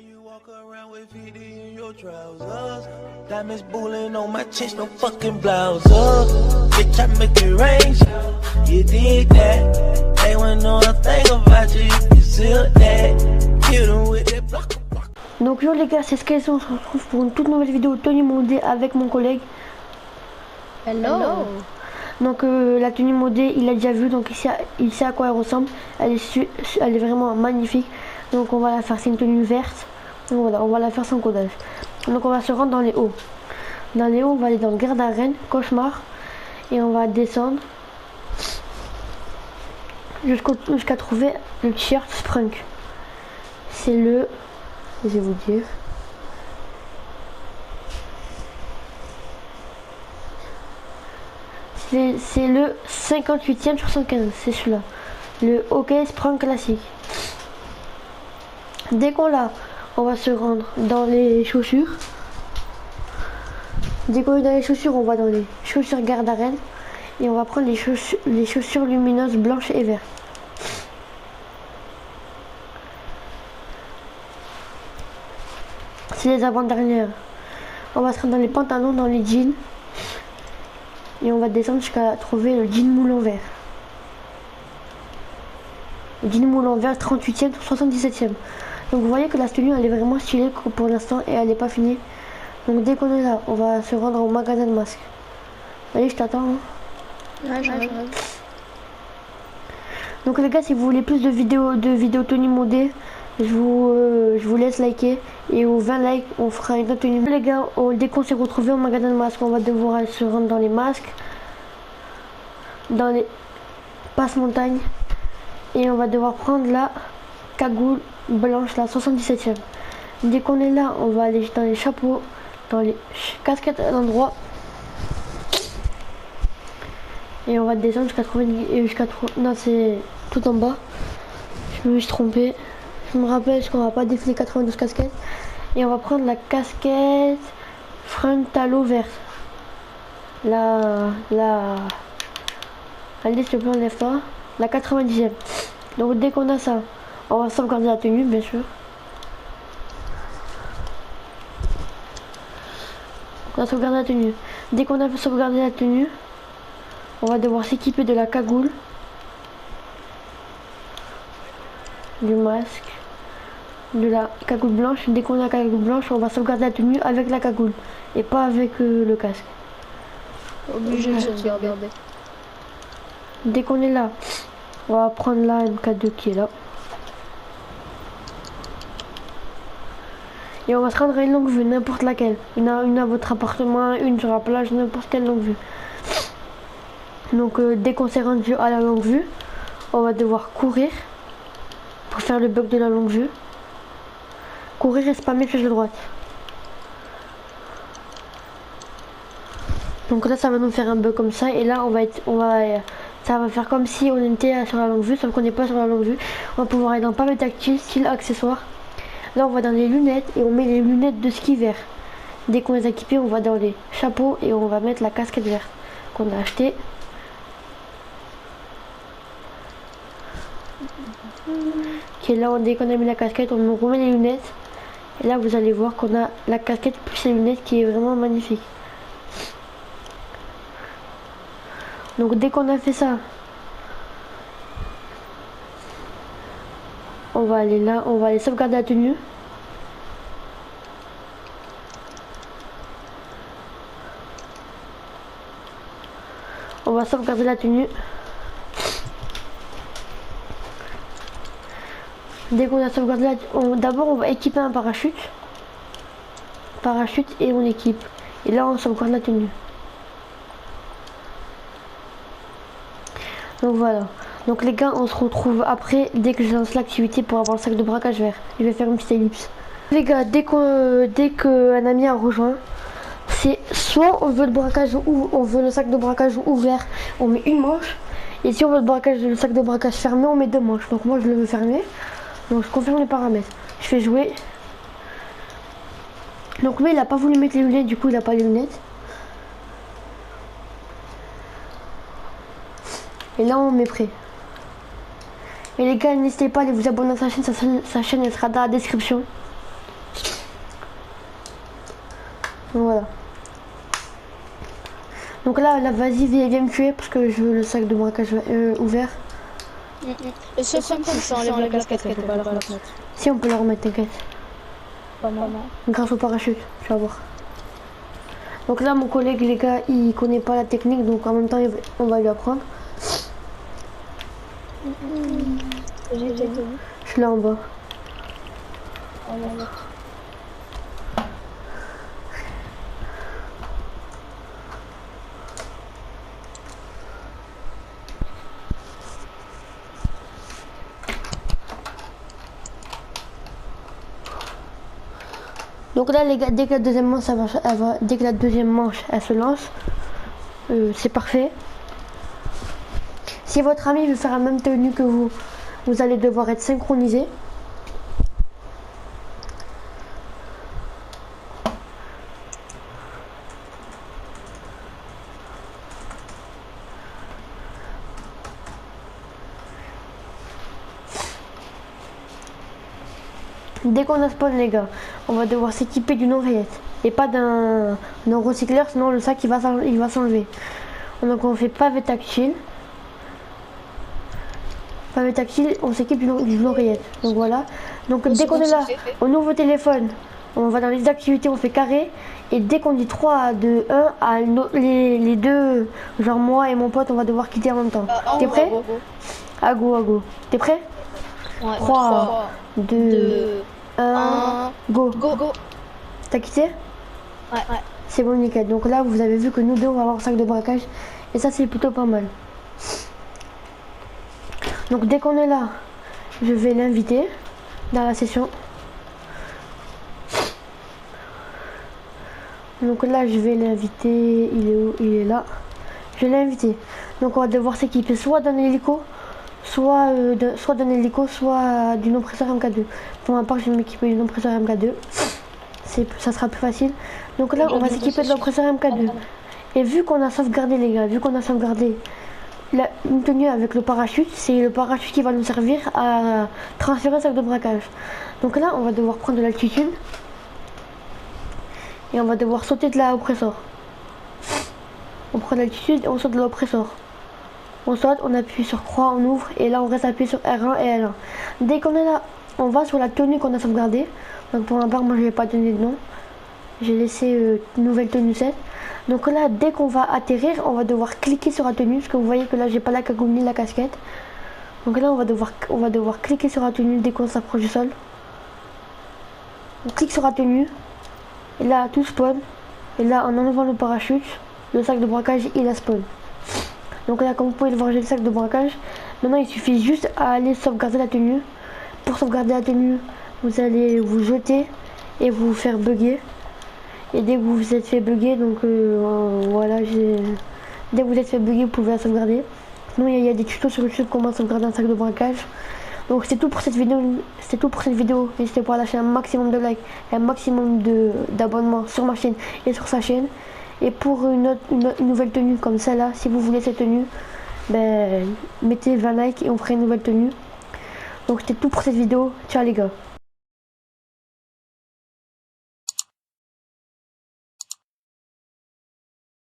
you walk around with 50 in your trousers. Diamonds bullying on my chest, no fucking blouse. Bitch, I make it rain. You did that. They wanna know a thing about you. You can seal that. Kill them with that block. Donc yo les gars, c'est Sky, on se retrouve pour une toute nouvelle vidéo tenue modée avec mon collègue. Hello. Donc la tenue modée, il a déjà vu, donc il sait à quoi elle ressemble. Elle est vraiment magnifique. Donc on va la faire, c'est une tenue verte. Donc voilà, on va la faire sans codage. Donc on va se rendre dans les hauts. Dans les hauts, on va aller dans Garde à Rennes, Cauchemar. Et on va descendre jusqu'à trouver le t-shirt Sprunk. C'est le... Je vais vous dire. C'est le 58e sur 115, c'est celui-là. Le hockey Sprunk classique. Dès qu'on l'a, on va se rendre dans les chaussures. Dès qu'on est dans les chaussures, on va dans les chaussures Garde à Rennes. Et on va prendre les chaussures lumineuses blanches et vertes. C'est les avant-dernières. On va se rendre dans les pantalons, dans les jeans. Et on va descendre jusqu'à trouver le jean moulin vert. Le jean moulin vert 38e, 77e. Donc vous voyez que la tenue elle est vraiment stylée pour l'instant et elle n'est pas finie. Donc dès qu'on est là, on va se rendre au magasin de masques. Allez, je t'attends. Hein. Ouais, j'arrive. Donc les gars, si vous voulez plus de vidéos tenues modées, je vous laisse liker. Et aux 20 likes, on fera une autre tenue. Les gars, dès qu'on s'est retrouvé au magasin de masques, on va devoir aller se rendre dans les masques, dans les passe-montagne. Et on va devoir prendre la cagoule blanche, la 77e. Dès qu'on est là, on va aller dans les chapeaux, dans les casquettes à l'endroit. Et on va descendre jusqu'à trouver non, c'est tout en bas. Je me suis trompé. Je me rappelle qu'on va pas défiler 92 casquettes. Et on va prendre la casquette frontalo verte. Allez, s'il te plaît, enlève-toi. La 90e. Donc dès qu'on a ça, on va sauvegarder la tenue, bien sûr. On va sauvegarder la tenue. Dès qu'on a sauvegardé la tenue, on va devoir s'équiper de la cagoule, du masque, de la cagoule blanche. Dès qu'on a la cagoule blanche, on va sauvegarder la tenue avec la cagoule et pas avec le casque. Obligé de sauvegarder. Dès qu'on est là, on va prendre la MK2 qui est là. Et on va se rendre à une longue vue, n'importe laquelle. Une à votre appartement, une sur la plage, n'importe quelle longue vue. Donc dès qu'on s'est rendu à la longue vue, on va devoir courir pour faire le bug de la longue vue. Courir et spammer flèche de droite. Donc là ça va nous faire un bug comme ça et là ça va faire comme si on était sur la longue vue, sauf qu'on n'est pas sur la longue vue. On va pouvoir aller dans pas mal tactile, style accessoires. Là on va dans les lunettes et on met les lunettes de ski vert. Dès qu'on les a équipées, on va dans les chapeaux et on va mettre la casquette verte qu'on a acheté. Qui est là, dès qu'on a mis la casquette, on remet les lunettes. Et là vous allez voir qu'on a la casquette plus les lunettes qui est vraiment magnifique. Donc dès qu'on a fait ça, on va aller là, on va aller sauvegarder la tenue. On va sauvegarder la tenue. Dès qu'on a sauvegardé la tenue, d'abord on va équiper un parachute. Parachute et on équipe. Et là on sauvegarde la tenue. Donc voilà. Donc les gars, on se retrouve après dès que je lance l'activité pour avoir le sac de braquage vert. Je vais faire une petite ellipse. Les gars, dès qu'un ami a rejoint, c'est soit on veut le braquage ou on veut le sac de braquage ouvert, on met une manche. Et si on veut le sac de braquage fermé, on met deux manches. Donc moi je le veux fermé. Donc je confirme les paramètres. Je fais jouer. Donc lui il a pas voulu mettre les lunettes, du coup il a pas les lunettes. Et là on met prêt. Et les gars, n'hésitez pas à aller vous abonner à sa chaîne elle sera dans la description. Voilà. Donc là, vas-y, viens me tuer parce que je veux le sac de braquage ouvert. Et ce serait cool si on enlève la casquette, faut pas le remettre. Si, on peut le remettre, t'inquiète. Pas mal. Grâce au parachute, tu vas voir. Donc là, mon collègue, les gars, il connaît pas la technique, donc en même temps, on va lui apprendre. J'ai tenu. Je suis là en bas. Donc là, les gars, dès que la deuxième manche, dès que la deuxième manche, elle se lance, c'est parfait. Si votre ami veut faire la même tenue que vous, vous allez devoir être synchronisé. Dès qu'on a spawn, les gars, on va devoir s'équiper d'une oreillette et pas d'un recycleur, sinon le sac il va s'enlever. Donc on fait pavé tactile. Pavé tactile, on s'équipe d'une oreillette. Donc voilà. Donc dès qu'on est là, on ouvre le téléphone, on va dans les activités, on fait carré. Et dès qu'on dit 3, 2, 1, les deux, genre moi et mon pote, on va devoir quitter en même temps. T'es prêt? À go. T'es prêt? 3, 2, 1, go. T'as quitté? Ouais. C'est bon, nickel. Donc là, vous avez vu que nous deux, on va avoir un sac de braquage. Et ça, c'est plutôt pas mal. Donc dès qu'on est là, je vais l'inviter dans la session. Donc là, je vais l'inviter. Il est où? Il est là. Je l'ai invité. Donc on va devoir s'équiper soit d'un hélico, soit d'un hélico, soit d'une oppresseur MK2. Pour ma part, je vais m'équiper d'une oppresseur MK2. Ça sera plus facile. Donc là, on va s'équiper de l'oppresseur MK2. Et vu qu'on a sauvegardé, les gars, une tenue avec le parachute, c'est le parachute qui va nous servir à transférer le sac de braquage. Donc là, on va devoir prendre de l'altitude. Et on va devoir sauter de l'oppresseur. On prend l'altitude et on saute de l'oppresseur. On saute, on appuie sur croix, on ouvre et là on reste appuyé sur R1 et L1. Dès qu'on est là, on va sur la tenue qu'on a sauvegardée. Donc pour ma part, moi je vais pas donner de nom. J'ai laissé nouvelle tenue 7. Donc là, dès qu'on va atterrir, on va devoir cliquer sur la tenue. Parce que vous voyez que là, j'ai pas la cagoule ni la casquette. Donc là, on va devoir cliquer sur la tenue dès qu'on s'approche du sol. On clique sur la tenue. Et là, tout spawn. Et là, en enlevant le parachute, le sac de braquage, il a spawn. Donc là, comme vous pouvez le voir, j'ai le sac de braquage. Maintenant, il suffit juste à aller sauvegarder la tenue. Pour sauvegarder la tenue, vous allez vous jeter et vous faire bugger. Et dès que vous vous êtes fait bugger, donc voilà, dès que vous êtes fait bugger, vous pouvez la sauvegarder. Sinon, il y a des tutos sur YouTube comment sauvegarder un sac de braquage. Donc c'est tout pour cette vidéo. N'hésitez pas à lâcher un maximum de likes et un maximum d'abonnements sur ma chaîne et sur sa chaîne. Et pour une nouvelle tenue comme celle-là, si vous voulez cette tenue, ben, mettez 20 likes et on fera une nouvelle tenue. Donc c'était tout pour cette vidéo. Ciao les gars.